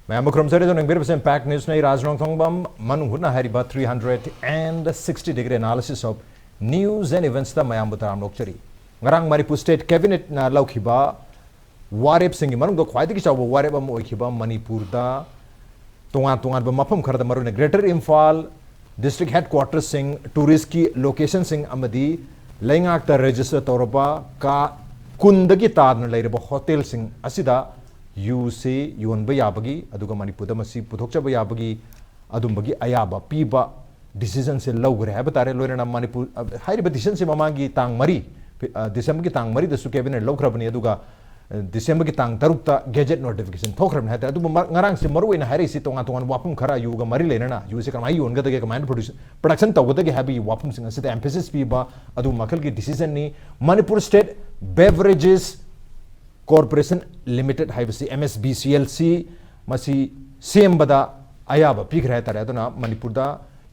मैं मुख्यमंत्री तो नंबर परसेंट पैक न्यूज़ नहीं राज नोंगथोंगबम Manung Hutna Hariba 360 degree analysis of news and events ता मयाम बुताराम लोकचरी ngarang Manipur state cabinet na laukiba warep singi manung do khwaidi ki chawo warep am oikiba Manipur da tungan ba mafam khara da marune Greater Imphal district headquarters sing tourist ki location sing amadi laingak ta register toroba ka kundagi tadna leireba hotel sing asida you say yonba yabagi aduga Manipur da masi puthokchaba yabagi adumbagi ayaba piba decision se lawgre ha batare loirana Manipur hairiba decision se mamangi tang mari December ki tang mari da su cabinet lawkrabani aduga December ki tang tarukta gadget notification thokrabni hata adu ngarang se maru ina hari si tonga wapum khara yuga mari lenana you se kamai yonga da command production tawda ge habi wapum singa se emphasis piba adu makal ki decision ni Manipur state beverages Corporation Limited हाइबसी MSBCLC मसी सेम बदा आयाबा पीक रहता है तो ना मणिपुर दा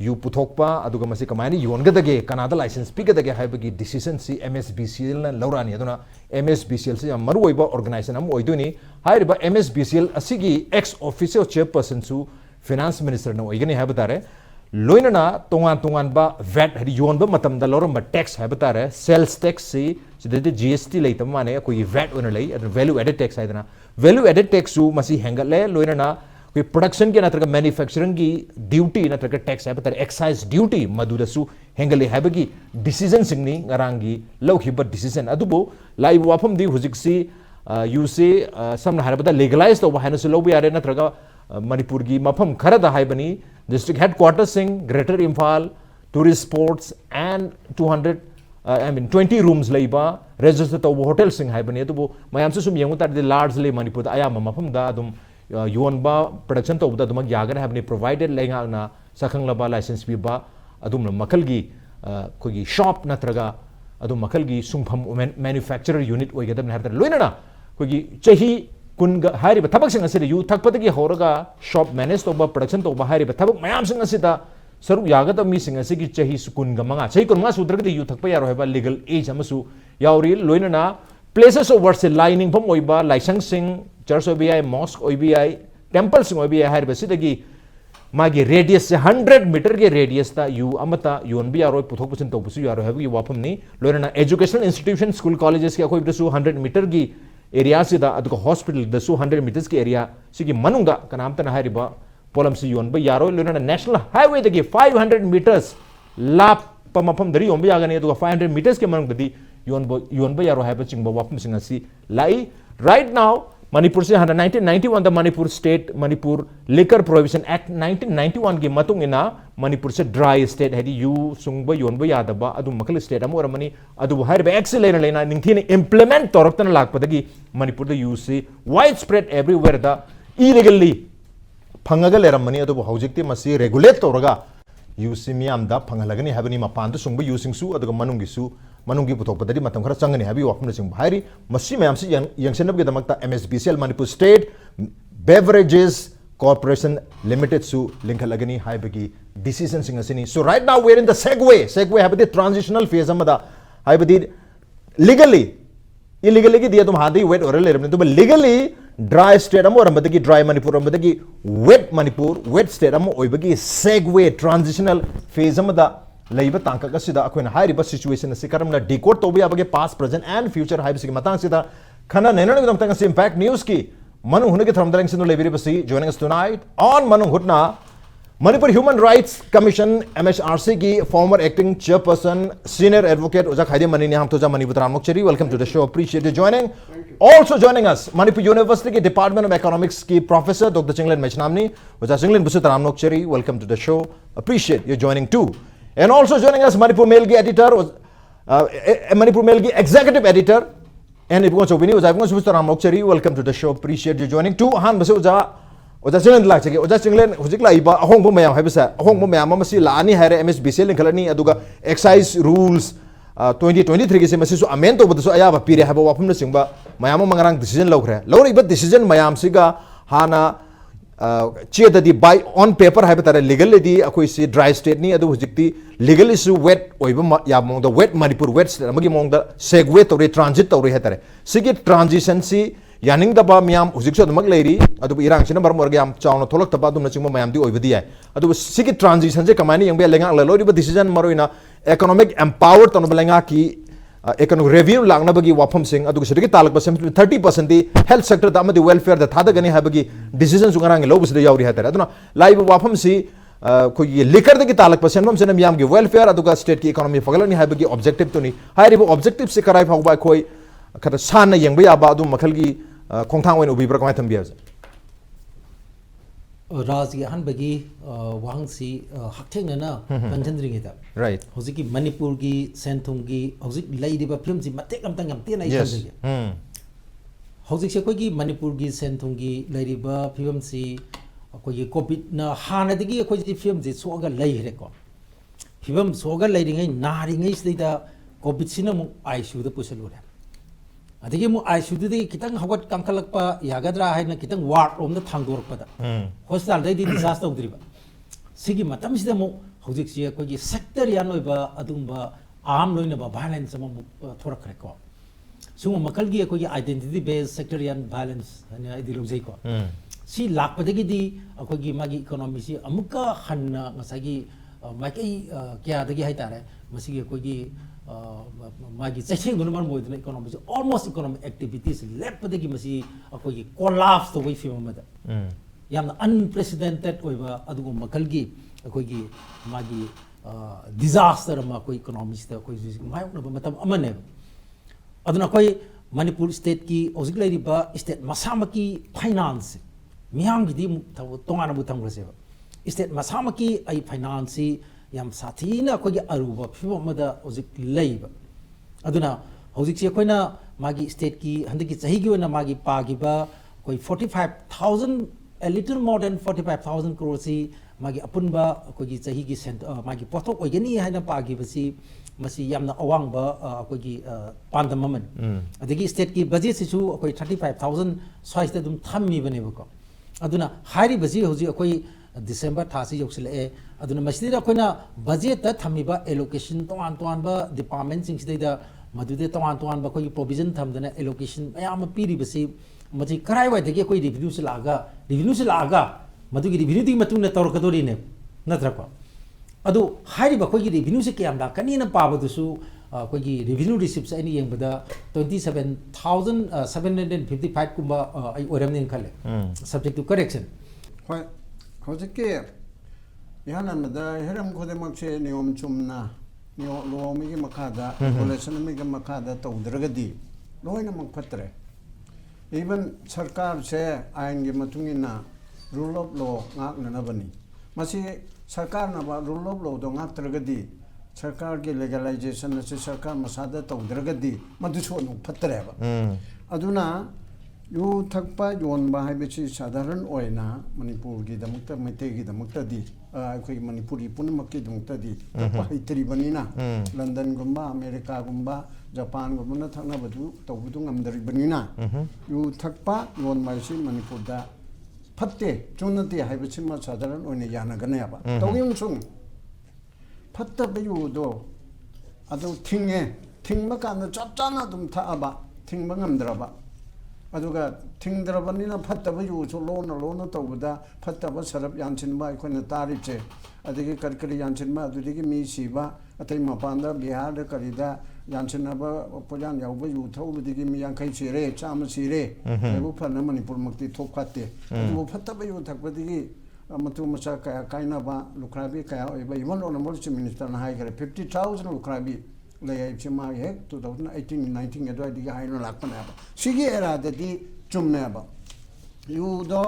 यू पुथोकपा अदुगा मसी कमायनी योनगदगे कनाडा लाइसेंस पीकदगे हाइबगी डिसीजन सी MSBCL ना लौरानी तो ना MSBCL से मरुओइबा ऑर्गेनाइजेशन हम ओइदुनी हाइरिबा MSBCL असिगी एक्स ऑफिशियल चेयरपर्सन सु फाइनेंस मिनिस्टर ना ओइगनी है बता रहे लोइनना तोंगान बा VAT हरि योनबा मतमदा लौरम टैक्स है बता रहे सेल्स टैक्स सी GST लेतम माने कोई VAT ओन लई वैल्यू एडेड टैक्स है वैल्यू एडेड टैक्स सु मसी हेंगले लोइनना कोई प्रोडक्शन के नत्रग मैन्युफैक्चरिंग की ड्यूटी नत्रग टैक्स है बता एक्साइज ड्यूटी मदुदसु हेंगले हैबगी डिसीजन सिंगनी ngaraंगी लौखिबा डिसीजन अदुबो लाइव वाफम दी हुजिकसी यूसे समना हारबदा लीगलाइज तो हानसु लौबो यारे नत्रग मणिपुर की मफम खरदा हाइबनी डिस्ट्रिक्ट हेडक्वार्टर सिंग greater Imphal tourist spots and 20 rooms leiba register to hotel sing haibani adubo mayam sum yengu tar de largely Manipur da ayam mafam da adum yonba production to da dum yagar haibani provided lenga na sakhang laba license bi ba adum makal gi kogi shop natraga adum makal gi sungpham manufacturer unit oigadam na har loina na kogi chahi kun ga hari ba thabak sing asida yu thakpata gi horaga shop manage to ba production to ba hari ba thabak mayam sing asida सरुक यागत मी सिंग असिगी चही सुकुन गमंगा चही कुन मा सुद्रगति you थकप यारो हेबा legal age अमसु यावरी लोइनना प्लेसेस ऑफ वर्शिप लाइनिंग फम ओइबा लाइसेंस सिंग चर्च ओबीआई मॉस्क ओबीआई टेंपल सिंग ओबीआई हाइबा सिदगी मागी रेडियस से 100 मीटर के रेडियस ता यू अमता यून बी यारो पुथोक पुसिन तोबसु यारो हेबी वाफम नि लोइनना एजुकेशनल इंस्टीट्यूशन स्कूल कॉलेजेस के अखोइ बसु 100 मीटर की एरिया सिदा अदुको हॉस्पिटल दसु 100 मीटर्स के एरिया सिगी मनुंगा कनामता ना हाइबा Polamsi yonba yaro luna national highway dagi 500 meters lap pamapam dari yonba yagani aduga 500 meters ke manung dadi yonba yaro haiba chingba wapum singasi lai right now Manipur se 1991 the Manipur state Manipur Liquor Prohibition Act 1991 ki matung ina Manipur se dry state hadi yu sungba yonba yadaba adu makal state amu ramani adu haiba excellent lena ningthini implement toraktana lakpadagi Manipur the use widespread everywhere the illegally फंगगा लेरमनी अदुबो हौजिकति मसी regulate तोरगा यूसी मियामदा फंगलगनी हाबनी मपानद सुंग यूसिंगसु अदुगा मनुंगिसु मनुंगी पुथोकपदि मतम खरा चंगनी हाबी वाफम सिंग भाइरी मसी मयामसी यंगसेनबगे दमकता MSBCL Manipur State Beverages Corporation Limited su linkhalagani haibagi decision sing asini so right now we are in the segue habadi transitional phase amada haibadi legally illegally ki dia tum hadi wet oral lermni to legally dry state amo rambadagi dry Manipur rambadagi wet Manipur wet state amo oibagi segue transitional phase amada leiba tangka kasida akoina hairiba situation se karamna decode to bi abage past present and future haib sig matang sida khana nenana gam tang impact news ki Manung Hutna ke thamdalang sinu lebiri basi joining us tonight on Manung Hutna Manipur Human Rights Commission MHRC की former acting chairperson senior advocate Oja Khaidem Mani ne ham toja Manipur Ramokcheri welcome to the show appreciate you joining also joining us Manipur University के Department of Economics की professor Dr. Chinglen Mesinam ni Oja Chinglen Ramokcheri welcome to the show appreciate you joining too and also joining us Manipur Mail की editor Manipur Mail की executive editor and Ibungochoubi ni Oja Ibungochoubi Ramokcheri welcome to the show appreciate you joining too han base Oja Chinglen lak chege Oja Chinglen hujik la iba ahong bo mayam haibasa ahong bo mayam masi laani haire MSBCL linkhalani aduga excise rules 2023 ki se masi su amend to bodu ayaba pire haba wapum na singba mayam mangarang decision lawkhre lawri ba decision mayam siga hana che dadi by on paper haiba tare legally di akoi se dry state ni adu hujikti legally su wet oiba ya mong the wet Manipur wet state amagi mong da segue to transit to re hetare sigi transition si Yaning दबा मियाम हुजिक सो दमक लेरी अदु इरांग सिना मरम वर्ग याम चावना थोलक तबा दुम नचिंग मयाम दि ओइबदि याय अदु सिगी transition जे कमानी young बे लेंगा लोरी ब डिसीजन मरोइना इकोनॉमिक एम्पावर तन बलेंगा की इकोनॉमिक रेवेन्यू लांगना बगी वाफम सिंग अदु सिदि तालक बसम 30% दी हेल्थ सेक्टर दा मदि वेलफेयर दा थादा गनी हाबगी डिसीजन सुंगारांग लोबस दे यावरी हातर अदुना लाइव वाफम सी को ये लिकर दे की तालक पसम हम सिना मियाम की वेलफेयर अदुगा स्टेट की इकोनॉमी फगलनी हाबगी ऑब्जेक्टिव तो नी हाइरिबो ऑब्जेक्टिव से कराई फाउबा कोई खत सान यंग बे याबा अदु मखल की खोंथांग ओइन उबी प्रकमाय थंबिया राज की अहनबगी वांगसी हकथेंगना कंजनद्रिंगेदा राइट होजिकी मणिपुर की सेंथुम की होजिक लैदिबा फिल्म जी मतेक अमतंग यमते नाइ थंगे होजिक से कोई की मणिपुर की सेंथुम की लैदिबा फिल्म सी कोई कोविड ना हानदगी कोई जी फिल्म जी सोगा लैरे को फिल्म सोगा लैरिंगै नारिंगै सिदा कोविड सिना मु आईसीयू द पुसलुरे अदगी मु आईसीयू द कितंग हवट कंखलकपा यागद्रा हाइना कितंग वार्ड रोम द थांगदोरपदा हॉस्पिटल दai disaster udriba sigi matam sida mo hojik si ko gi sector yan oiba adumba arm loina ba violence mo thorak re ko sumo makal gi ko gi identity based sectarian violence ani ideology ko si lakpadagi di ko gi magi economy si amuka hanna ngasagi makai kya dagi haitare masigi ko gi magi chaching dun mar moidna economy almost economic activities leppadagi masi ko gi collapse to wi film mada यामना unprecedented ओइबा अदुगु मकलगी अखोगी मागी disaster मा कोई economics ता कोई मायौनबा मतम अमने अदुना कोई मणिपुर स्टेट की ओजिक लेरिबा स्टेट मसामकी फाइनेंस मियाम गिदी तोंगाना बु थंगरसे स्टेट मसामकी आई फाइनेंस याम साथीना कोई अरुबा फिबो मदा ओजिक लेइबा अदुना होजिक से कोइना मागी स्टेट की हंदकी चही की ओना मागी पागिबा कोई 45000 a little more than 45,000 crore si magi apunba ko gi chahi gi sent magi pothok oigani haina pagi basi masi yamna awang ba ko gi pandam man adigi state ki budget si chu ko 35,000 size dum thammi bane ko aduna hairi basi hoji ko December tha si yoksile e aduna masida ko na budget ta thammi ba allocation ton ba department sing si da madude ton ba ko provision thamdana allocation ayam piri basi मजी कराई Y देगे कोई review से लागा मधुगी review दी मतुंग ने तौरकदोरी ने नत्रको अदु हारिबा कोई रिव्यू से क्या लाकनी न पाबदुसु कोई रिव्यू रिसिप्ट्स एनी यंगबदा 27,755 कुंबा आई ओरमनिन खले सब्जेक्ट टू करेक्शन होय होजके याना मदा हेरम खोदे मक्से नियम चुमना नियो लोमी के मखादा रेगुलेशन में के मखादा तौदरगदी लोइना मखतरे इवन सरकार से आइन की मतुंगिना rule of law ngak nanabani masi सरकार ना रूल ऑफ लॉ दो ngak तरगदी सरकार के लेगलाइजेशन से सरकार मसादा तौदरगदी मदुसो नु फतरेबा अदुना यु थकपा योनबा हाइबेची साधारण ओइना मणिपुर की दमुक्ता मैते की दमुक्ता दी अखोई मणिपुरी पुनमक्की दमुक्ता दी थकपा हितरी बनिना लंदन गुम्बा अमेरिका गुम्बा जापान गुम्बा थकना बदु तौबुदु ngamdari बनिना यु थकपा योनमाइसी मणिपुर दा फत्ते चुनती हाइबेची मा साधारण ओइना यानागनेबा तौगिम सुं फत्ता बयु दो अदु थिंगमा काना चपचाना दुम थाबा थिंगमा ngamdraba अदुगा थिंगद्रबनिना फत्तब युसु लोना तौबदा फत्तब सरब यानसिनबा अखोना तारिचे अदगी करकरी यानसिनबा अदुदगी मी सिबा अतै मपानदा बिहार दा करिदा यानसिनबा पोजान यावबा यु थौबदगी मी यांखै सिरे चाम सिरे एबु फन मणिपुर मक्ति थोखाते अदु फत्तब यु थकबदगी मतु मसा कया काइनाबा लुखराबी कया ओइबा इवन ऑनरेबल चीफ मिनिस्टर ना हाइगरे 50,000 लुखराबी ले चिमा हे 2018 19 अदुदगी हाइनो लाकपना सिगी एरा ददी चुमनेबा युदो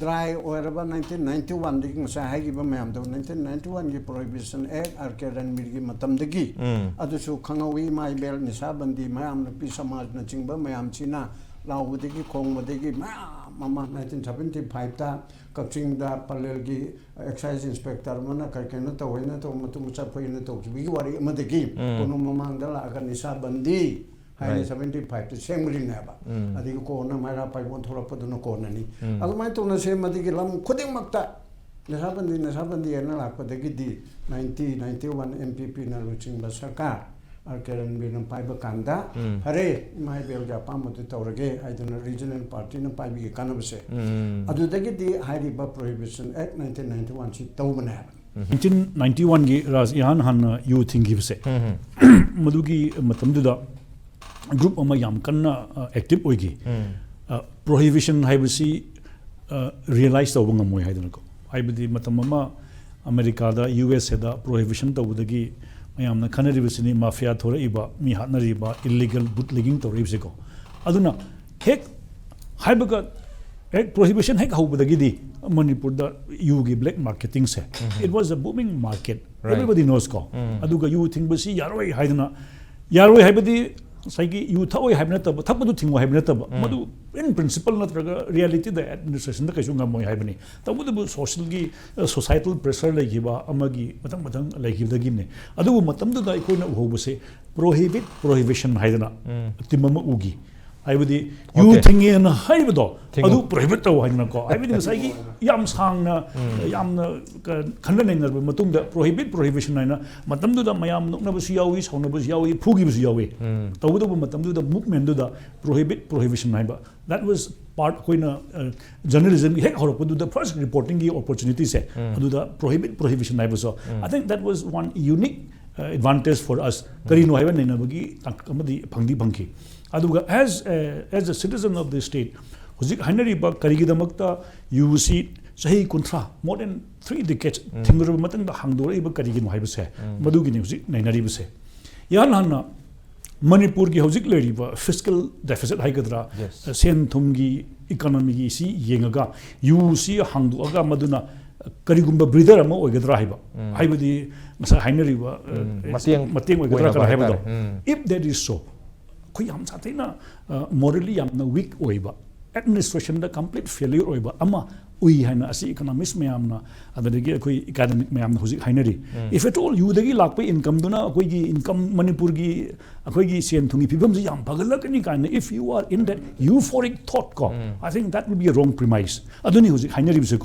ड्राई ओरबा 1991 दगी मसा हाइगिबा मैम दो 1991 की प्रोहिबिशन एक्ट आरकेरन मिरगी मतमदगी अदुसु खंगवी माइबेल निसाबंदी मैम नपी समाज न चिंगबा मैम चिना लाउबदगी खोंगबदगी मामा 1975 ता कक्चिंग दा पलेल की एक्साइज इंस्पेक्टर मना करकेन तो होइना तो मतु मुचा फोइना तो बिगी वारी मदगी कोनो ममांग दा लागा निसाबंदी हाइने 75 तो सेंग्रिनेबा अदिग कोना मारा पाइबोन थोरपदुन कोननी अलमाय तो न से मदिगी लम खुदिंग मक्ता निसाबंदी एना लापदगी दी 91 एमपीपी ना लुचिंग बा सरकार Karen Binam Piper Kanda, Hare, my Belga Pamote Torage, I don't know, regional party, no Pibi Canabase. Adu they get the High River Prohibition Act 1991, she told me. 1991 gi ras yan han you think give se madugi matam du da group ama yam kanna active oigi prohibition haibasi realize to banga moi haidana ko haibadi matam ama America da US da prohibition to budagi mayamna khanari bisini mafia thora iba mi hatnari ba illegal bootlegging to ribse ko aduna hek haibaga prohibition hek haubadagi di Manipur da yugi black marketing se it was a booming market everybody knows ko aduga you think basi yaroi haidana yaroi haibadi saigi you thoi haibna tab thapadu thingo haibna tab madu in principle natraga reality the administration da kaisunga moi haibani tabudu social gi societal pressure lai giba amagi matang matang lai gibda gimne adugu matam da ikoina uhobase prohibition haidana timama ugi haibadi you think in haibado adu prohibit to haidana ko haibadi saigi yam sangna yamna khanna ner matung da prohibition haina matam da mayam nokna basu yawi sauna basu yawi phugi basu yawi tabudu matam da movement da prohibition haiba that was part koina journalism hek horopu the first reporting gi opportunity se adu da prohibition haiba so I think that was one unique advantage for us karino haiba naina bagi amadi phangdi phangki aduga as a citizen of the state hujik hainari ba karigi damakta you see sahi kontra more than 3 decades thingro matang da hangdore ba karigi no haiba se madugi ne hujik nainari ba se yan hanna Manipur ki hujik leri ba fiscal deficit haigadra sen thumgi economy gi si yengaga you see hangdu aga maduna karigumba breather ama oigadra haiba haibadi masa hainari ba mateng oigadra kala haiba if that is so ko yam chatina morally yam na weak oiba administration da complete failure oiba ama ui haina asi economist mayamna adagi koi academic mayamna hujik hainari if at all you dagi lakpa income duna koi gi income Manipur gi akoi gi sen thungi pibam ji yam pagalakani kana if you are in that euphoric thought ko I think that would be a wrong premise aduni hujik hainari bise ko